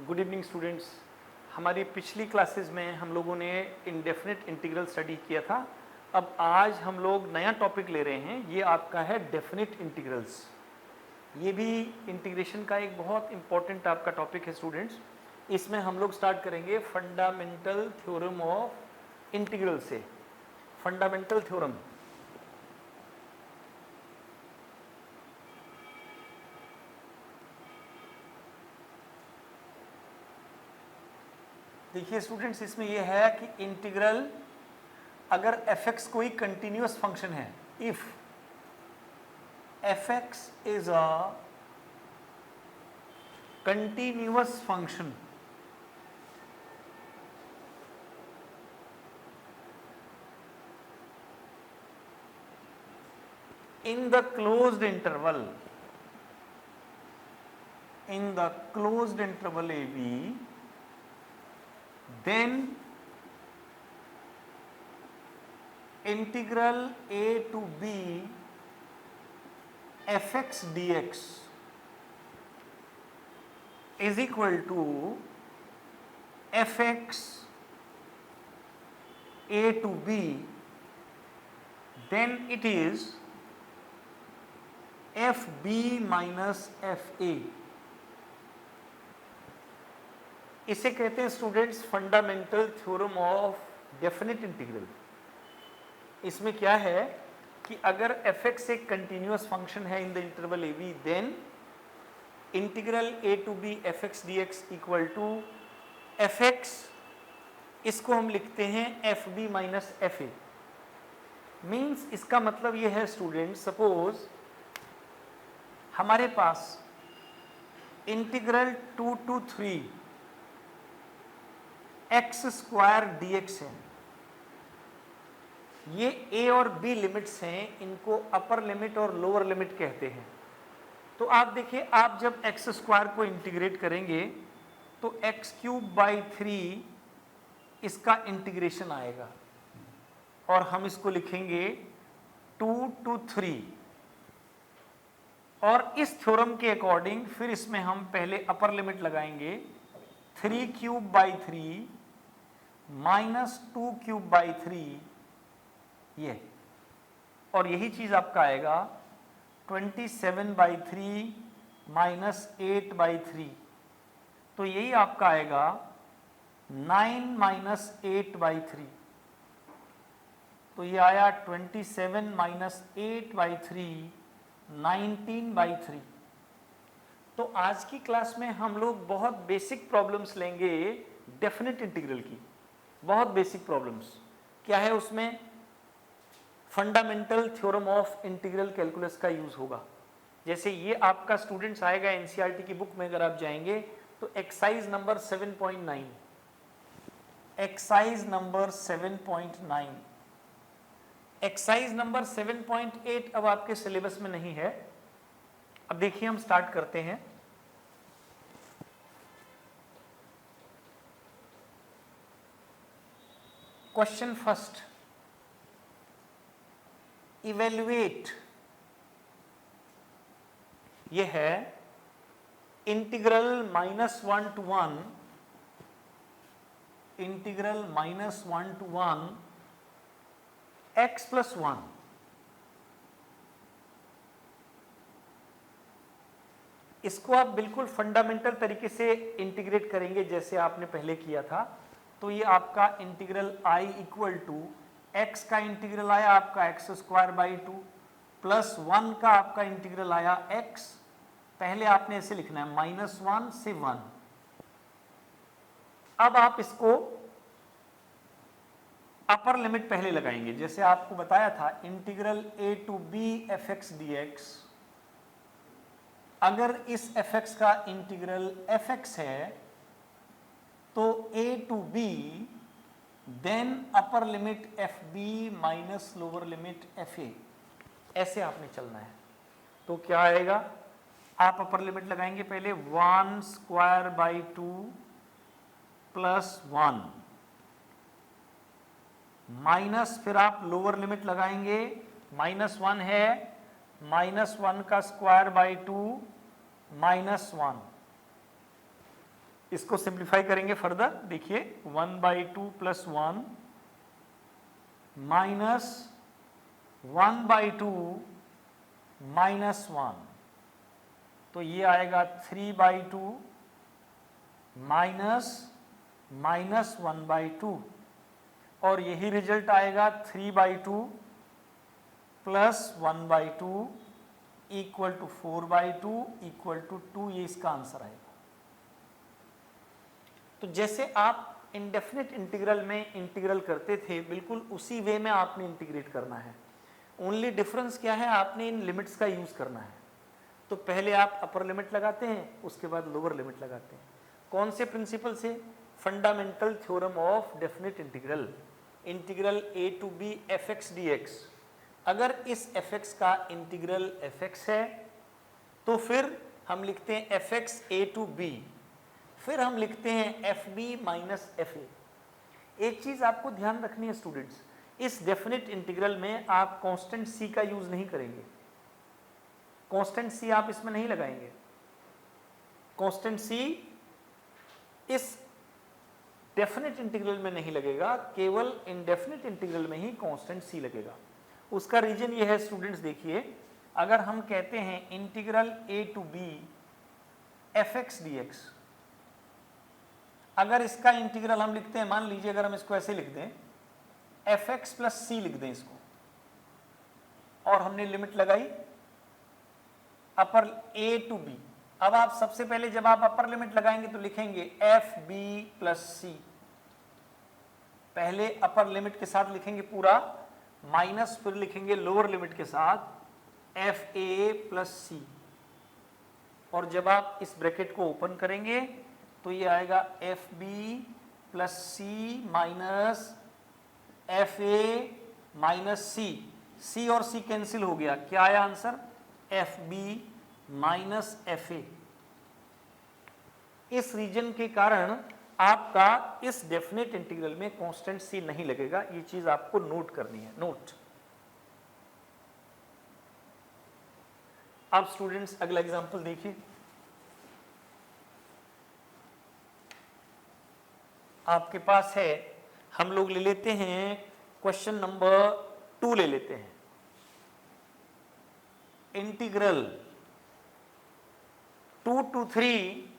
Good evening students. हमारी पिछली classes में हम लोगों ने इंडेफिनिट इंटीग्रल स्टडी किया था। अब आज हम लोग नया टॉपिक ले रहे हैं, ये आपका है डेफिनिट इंटीग्रल्स। ये भी इंटीग्रेशन का एक बहुत इंपॉर्टेंट आपका टॉपिक है स्टूडेंट्स। इसमें हम लोग स्टार्ट करेंगे फंडामेंटल थ्योरम ऑफ इंटीग्रल से। फंडामेंटल थ्योरम, देखिए स्टूडेंट्स, इसमें यह है कि इंटीग्रल अगर f(x) कोई कंटिन्यूअस फंक्शन है, if f(x) is a continuous function in the closed interval AB, then integral a to b f(x) dx is equal to f(x) a to b, then it is fb minus fa। इसे कहते हैं students fundamental theorem of definite integral. इसमें क्या है कि अगर f(x) एक continuous function है in the interval ab, then integral a to b f(x) dx equal to f(x), इसको हम लिखते हैं fb माइनस fa। मीन्स इसका मतलब ये है स्टूडेंट, सपोज हमारे पास integral 2 to 3 x square dx है। ये a और b लिमिट्स हैं, इनको अपर लिमिट और लोअर लिमिट कहते हैं। तो आप देखिए, आप जब x स्क्वायर को इंटीग्रेट करेंगे तो x³/3 इसका इंटीग्रेशन आएगा और हम इसको लिखेंगे 2 to 3। और इस थ्योरम के अकॉर्डिंग फिर इसमें हम पहले अपर लिमिट लगाएंगे 3³/3 माइनस 2³/3 ये, और यही चीज आपका आएगा 27/3 माइनस 8/3। तो यही आपका आएगा 9 माइनस 8/3। तो ये आया 27 माइनस 8/3 19/3। तो आज की क्लास में हम लोग बहुत बेसिक प्रॉब्लम्स लेंगे डेफिनिट इंटीग्रल की, बहुत बेसिक प्रॉब्लम्स। क्या है उसमें? Fundamental theorem of integral calculus का यूज होगा। जैसे ये आपका स्टूडेंट्स आएगा एनसीईआरटी की बुक में, अगर आप जाएंगे तो exercise number 7.9, exercise number 7.9, exercise number 7.8 अब आपके सिलेबस में नहीं है। अब देखिए हम स्टार्ट करते हैं। क्वेश्चन फर्स्ट, इवेल्युएट, ये है integral -1 to 1, integral -1 to 1 x + 1। इसको आप बिल्कुल फंडामेंटल तरीके से इंटीग्रेट करेंगे जैसे आपने पहले किया था। तो ये आपका integral I equal to x का इंटीग्रल आया आपका x²/2 प्लस 1 का आपका इंटीग्रल आया x। पहले आपने ऐसे लिखना है -1 से 1। अब आप इसको अपर लिमिट पहले लगाएंगे, जैसे आपको बताया था integral a to b f(x) dx। अगर इस f(x) का इंटीग्रल f(x) है तो a to b, then upper limit fb minus lower limit fa। ऐसे आपने चलना है। तो क्या आएगा? आप अपर लिमिट लगाएंगे पहले 1²/2 प्लस 1 माइनस, फिर आप लोअर लिमिट लगाएंगे, -1 है, -1 का स्क्वायर/2 -1 इसको सिंप्लीफाई करेंगे फर्दर, देखिए 1/2 + 1 माइनस 1/2 -1, तो ये आएगा 3/2 माइनस -1/2, और यही रिजल्ट आएगा 3/2 + 1/2 = 4/2 = 2, ये इसका आंसर आएगा। तो जैसे आप इंडेफिनिट इंटीग्रल में इंटीग्रल करते थे, बिल्कुल उसी वे में आपने इंटीग्रेट करना है। ओनली डिफरेंस क्या है, आपने इन लिमिट्स का यूज करना है। तो पहले आप अपर लिमिट लगाते हैं, उसके बाद लोअर लिमिट लगाते हैं। कौन से प्रिंसिपल से? Fundamental theorem of definite integral, integral a to b fx dx। अगर इस fx का इंटीग्रल fx है तो फिर हम लिखते हैं fx a to b, फिर हम लिखते हैं fb माइनस fa। एक चीज आपको ध्यान रखनी है स्टूडेंट्स, इस डेफिनिट इंटीग्रल में आप कांस्टेंट c का यूज नहीं करेंगे, कांस्टेंट c आप इसमें नहीं लगाएंगे। कांस्टेंट c इस डेफिनिट इंटीग्रल में नहीं लगेगा, केवल इनडेफिनिट इंटीग्रल में ही कांस्टेंट c लगेगा। उसका रीजन ये है स्टूडेंट्स, देखिए अगर हम कहते हैं integral a to b fx dx, अगर इसका इंटीग्रल हम लिखते हैं, मान लीजिए अगर हम इसको ऐसे लिख दें fx + c लिख दें इसको, और हमने लिमिट लगाई अपर a to b। अब आप सबसे पहले जब आप अपर लिमिट लगाएंगे तो लिखेंगे fb + c, पहले अपर लिमिट के साथ लिखेंगे पूरा, माइनस फिर लिखेंगे लोअर लिमिट के साथ fa + c, और जब आप इस ब्रैकेट को ओपन करेंगे तो ये आएगा fb + c minus fa - c, c और c कैंसिल हो गया, क्या आया आंसर? fb minus fa। इस रीजन के कारण आपका इस डेफिनेट इंटीग्रल में कांस्टेंट c नहीं लगेगा, ये चीज आपको नोट करनी है। नोट। अब स्टूडेंट्स अगला एग्जांपल देखिए, आपके पास है, हम लोग ले लेते हैं क्वेश्चन नंबर 2 ले लेते हैं, इंटीग्रल 2 to 3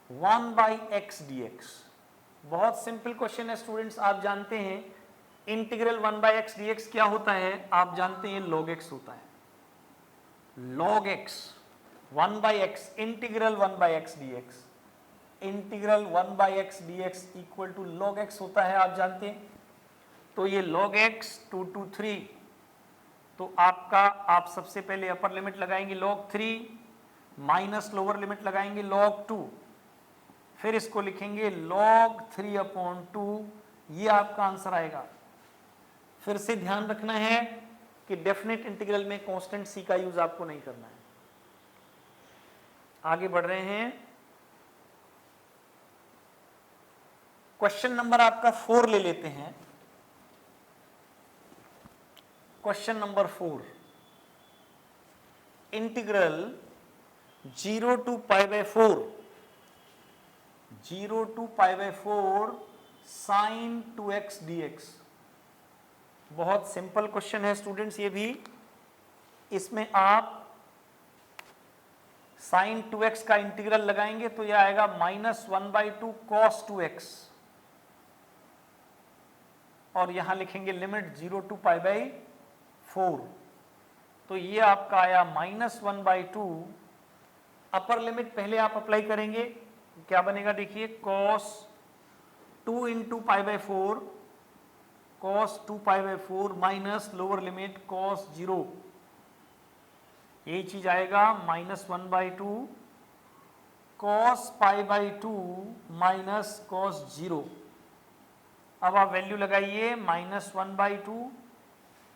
1/x dx। बहुत सिंपल क्वेश्चन है स्टूडेंट्स, आप जानते हैं इंटीग्रल 1/x dx क्या होता है, आप जानते हैं log x होता है, log x 1/x, integral 1/x dx, integral 1/x dx = log x होता है, आप जानते हैं। तो ये log x 2 to 3, तो आपका, आप सबसे पहले अपर लिमिट लगाएंगे log 3 माइनस लोअर लिमिट लगाएंगे log 2, फिर इसको लिखेंगे log 3/2, ये आपका आंसर आएगा। फिर से ध्यान रखना है कि डेफिनेट इंटीग्रल में कांस्टेंट c का यूज आपको नहीं करना है। आगे बढ़ रहे हैं, क्वेश्चन नंबर आपका 4 ले लेते हैं। Question number 4, integral 0 to π/4 sin 2x dx। बहुत सिंपल क्वेश्चन है स्टूडेंट्स ये भी, इसमें आप sin 2x का इंटीग्रल लगाएंगे तो यह आएगा -1/2 cos 2x, और यहां लिखेंगे लिमिट 0 to π/4, तो ये आपका आया -1/2। अपर लिमिट पहले आप अप्लाई करेंगे, क्या बनेगा देखिए, cos 2 × π/4, cos 2π/4 minus lower limit cos 0, यही चीज आएगा -1/2 cos π/2 माइनस cos 0। अब आप वैल्यू लगाइए, -1/2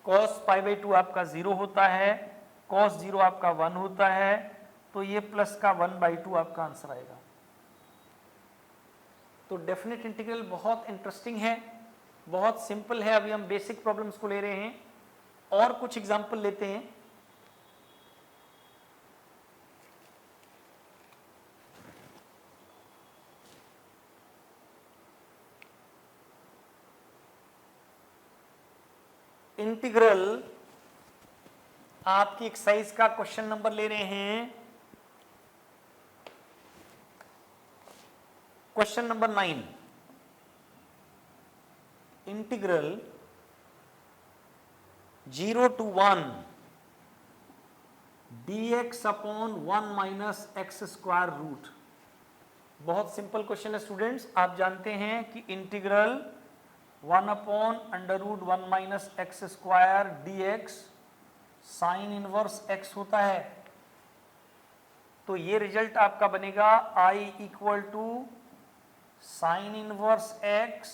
cos π/2 आपका 0 होता है, cos 0 आपका 1 होता है, तो ये प्लस का 1/2 आपका आंसर आएगा। तो डेफिनेट इंटीग्रल बहुत इंटरेस्टिंग है, बहुत सिंपल है। अभी हम बेसिक प्रॉब्लम्स को ले रहे हैं और कुछ एग्जांपल लेते हैं। इंटीग्रल आपकी एक्सरसाइज का क्वेश्चन नंबर ले रहे हैं, question number 9। Integral 0 to 1 dx upon 1 minus x square root. बहुत सिंपल क्वेश्चन है स्टूडेंट्स। आप जानते हैं कि integral 1 upon under root 1 minus x square d x sine inverse x होता है। तो ये रिजल्ट आपका बनेगा I equal to sine inverse x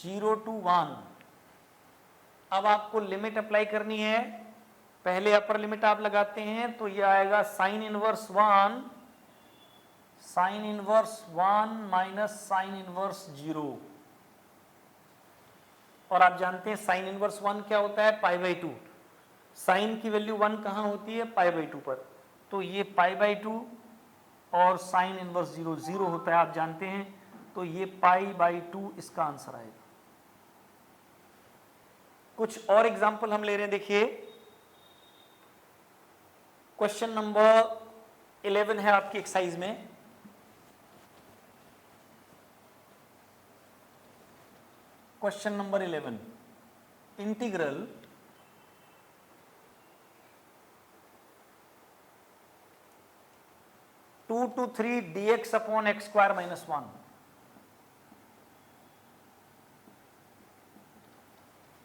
0 to 1। अब आपको लिमिट अप्लाई करनी है। पहले अपर लिमिट आप लगाते हैं तो ये आएगा sine inverse 1 minus sine inverse 0। और आप जानते हैं साइन इनवर्स 1 क्या होता है, पाई बाई 2। साइन की वैल्यू 1 कहाँ होती है, पाई बाई 2 पर। तो ये पाई बाई 2 और साइन इनवर्स 0 0 होता है, आप जानते हैं। तो ये पाई बाई 2 इसका आंसर आएगा। कुछ और एग्जाम्पल हम ले रहे हैं, देखिए क्वेश्चन नंबर 11 है आपकी एक्सरसाइज में। Question number 11, integral 2 to 3 dx upon X square minus 1।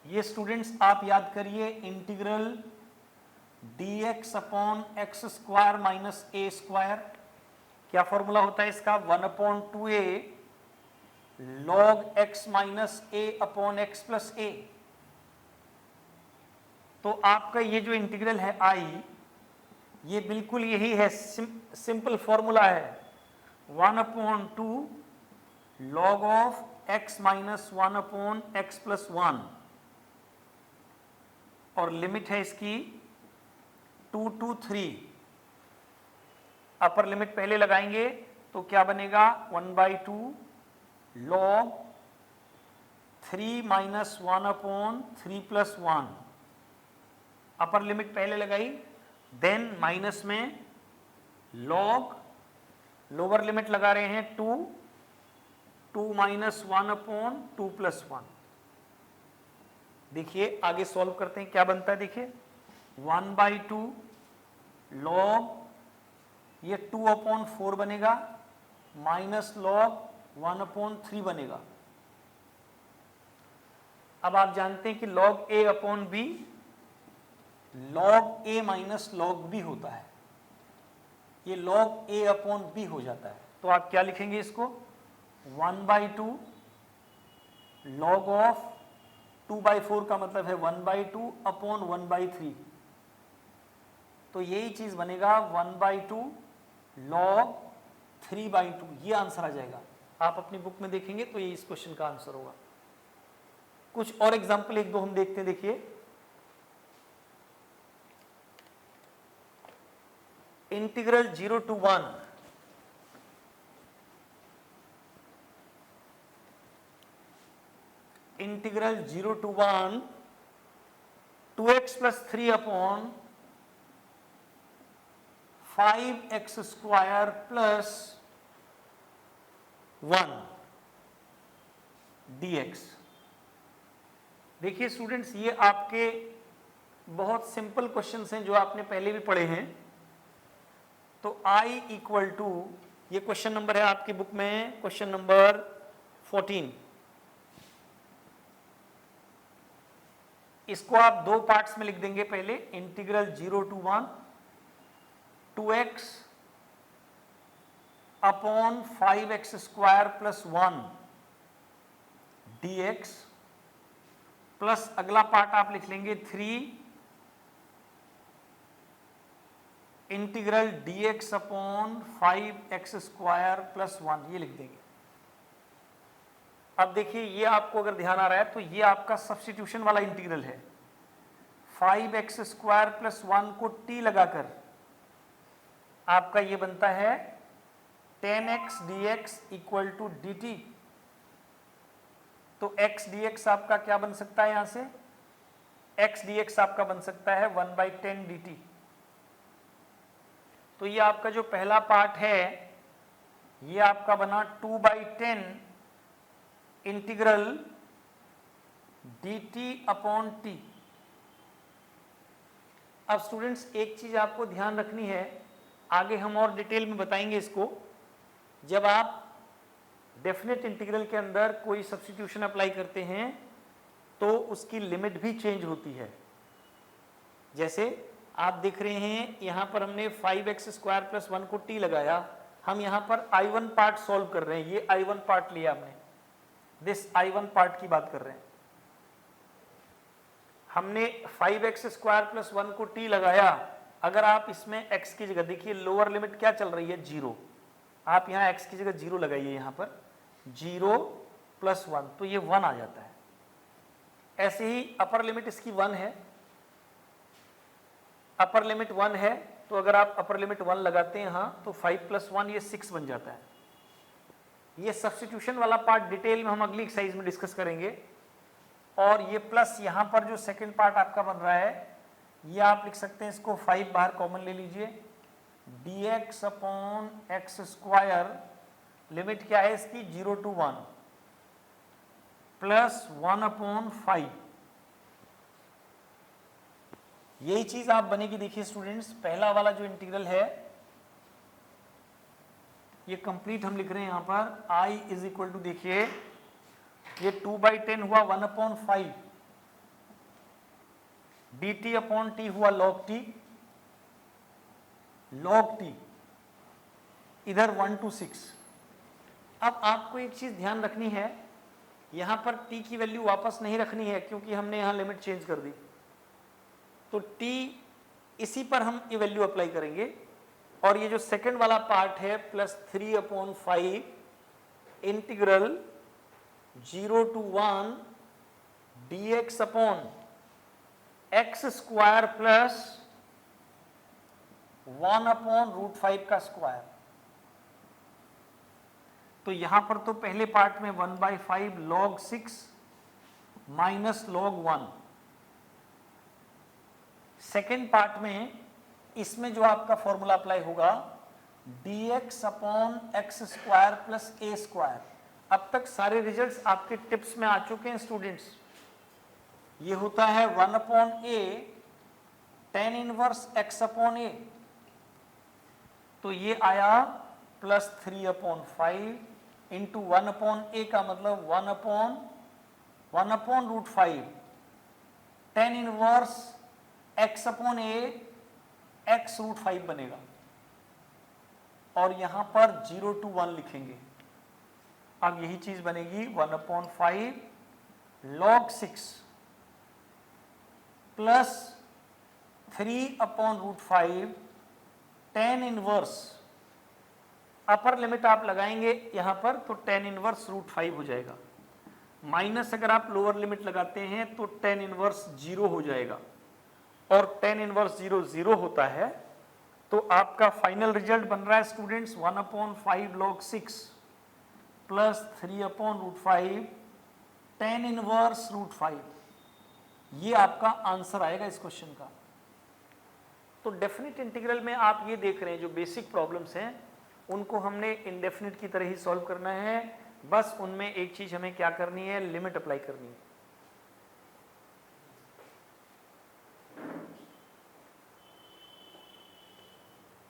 ये स्टूडेंट्स आप याद करिए, integral dx upon X square minus A square, क्या फॉर्मूला होता है इसका, 1 upon 2a log x minus a upon X plus a। तो आपका ये जो इंटीग्रल है I, ये बिल्कुल यही है, सिंपल फॉर्मूला है, 1 upon 2 log of x minus 1 upon X plus 1, और लिमिट है इसकी 2 to 3। अपर लिमिट पहले लगाएंगे तो क्या बनेगा, 1/2 log 3 minus 1 upon 3 plus 1। Upper limit पहले लगाई, देन माइनस में लॉग, लोअर लिमिट लगा रहे हैं 2 माइनस 1 अपॉन 2 प्लस 1। देखिए आगे सॉल्व करते हैं, क्या बनता है, देखिए 1/2 लॉग, ये 2 अपॉन 4 बनेगा, माइनस लॉग 1 अपॉन 3 बनेगा। अब आप जानते हैं कि log a upon b log a minus log b होता है, ये लॉग a अपॉन b हो जाता है। तो आप क्या लिखेंगे इसको, 1/2 लॉग ऑफ 2/4 का मतलब है 1/2 अपॉन 1/3। तो यही चीज बनेगा 1/2 लॉग 3/2, ये आंसर आ जाएगा। आप अपनी बुक में देखेंगे तो ये इस क्वेश्चन का आंसर होगा। कुछ और एग्जाम्पल एक दो हम देखते हैं, देखिए integral 0 to 1 integral 0 to 1 2x plus 3 upon 5x square plus 1 dx। देखिए स्टूडेंट्स, ये आपके बहुत सिंपल क्वेश्चंस हैं जो आपने पहले भी पढ़े हैं। तो I इक्वल टू, ये क्वेश्चन नंबर है आपकी बुक में, क्वेश्चन नंबर 14। इसको आप दो पार्ट्स में लिख देंगे। पहले integral 0 to 1 2x upon 5x square plus 1 dx, plus अगला पार्ट आप लिख लेंगे 3 integral dx upon 5x square plus 1, ये लिख देंगे। अब देखिए, ये आपको अगर ध्यान आ रहा है तो ये आपका सब्स्टिट्यूशन वाला इंटीग्रल है। 5x स्क्वायर प्लस 1 को t लगाकर आपका ये बनता है 10x dx equal to dt। तो x dx आपका क्या बन सकता है, यहां से x dx आपका बन सकता है 1/10 dt। तो ये आपका जो पहला पार्ट है ये आपका बना 2/10 इंटीग्रल dt अपॉन t। अब स्टूडेंट्स एक चीज आपको ध्यान रखनी है, आगे हम और डिटेल में बताएंगे इसको। जब आप डेफिनेट इंटीग्रल के अंदर कोई सब्स्टिट्यूशन अप्लाई करते हैं तो उसकी लिमिट भी चेंज होती है। जैसे आप देख रहे हैं यहां पर हमने 5x² + 1 को t लगाया, हम यहां पर I1 पार्ट सॉल्व कर रहे हैं, ये I1 पार्ट लिया हमने, दिस I1 पार्ट की बात कर रहे हैं। हमने 5x² + 1 को t लगाया, अगर आप इसमें x की जगह देखिए लोअर लिमिट क्या चल रही है 0, आप यहाँ x की जगह 0 लगाइए, यहाँ पर 0 + 1 तो ये 1 आ जाता है। ऐसे ही अपर लिमिट इसकी 1 है, अपर लिमिट 1 है तो अगर आप अपर लिमिट 1 लगाते हैं यहाँ तो 5 + 1 ये 6 बन जाता है। ये सब्स्टिट्यूशन वाला पार्ट डिटेल में हम अगली एक्सरसाइज में डिस्कस करेंगे। और ये प्लस यहाँ पर जो सेकंड पार्ट आपका बन रहा है ये आप लिख सकते हैं, इसको 5 बाहर कॉमन ले लीजिए, dx अपॉन x², लिमिट क्या है इसकी 0 to 1 प्लस 1/5। यही चीज आप बनेगी, देखिए स्टूडेंट्स पहला वाला जो इंटीग्रल है ये कंप्लीट हम लिख रहे हैं यहाँ पर I = देखिए ये 2/10 हुआ 1/5, dt अपॉन t हुआ log t, log t इधर 1 to 6। अब आपको एक चीज ध्यान रखनी है, यहां पर t की वैल्यू वापस नहीं रखनी है क्योंकि हमने यहां लिमिट चेंज कर दी, तो t इसी पर हम ये वैल्यू अप्लाई करेंगे। और ये जो सेकंड वाला पार्ट है +3/5 integral 0 to 1 dx upon x² plus 1/√5 का स्क्वायर। तो यहां पर तो पहले पार्ट में 1/5 log 6 minus log 1, second part में इसमें जो आपका फॉर्मूला अप्लाई होगा dx upon x² plus a²। अब तक सारे रिजल्ट्स आपके टिप्स में आ चुके हैं स्टूडेंट्स। ये होता है 1/a tan inverse x upon a, तो ये आया +3/5 इंटू 1/a का मतलब 1/√5 tan inverse x upon a x√5 बनेगा। और यहां पर 0 to 1 लिखेंगे। अब यही चीज बनेगी 1/5 log 6 plus 3/√5 tan inverse, upper limit आप लगाएंगे यहां पर तो tan इनवर्स √5 हो जाएगा, माइनस अगर आप लोअर लिमिट लगाते हैं तो tan इनवर्स 0 हो जाएगा। और tan इनवर्स 0 0 होता है तो आपका फाइनल रिजल्ट बन रहा है students 1/5 log 6 plus 3/√5 tan inverse √5। ये आपका आंसर आएगा इस क्वेश्चन का। तो डेफिनेट इंटीग्रल में आप ये देख रहे हैं जो बेसिक प्रॉब्लम्स हैं उनको हमने इंडेफिनिट की तरह ही सॉल्व करना है, बस उनमें एक चीज हमें क्या करनी है, लिमिट अप्लाई करनी है।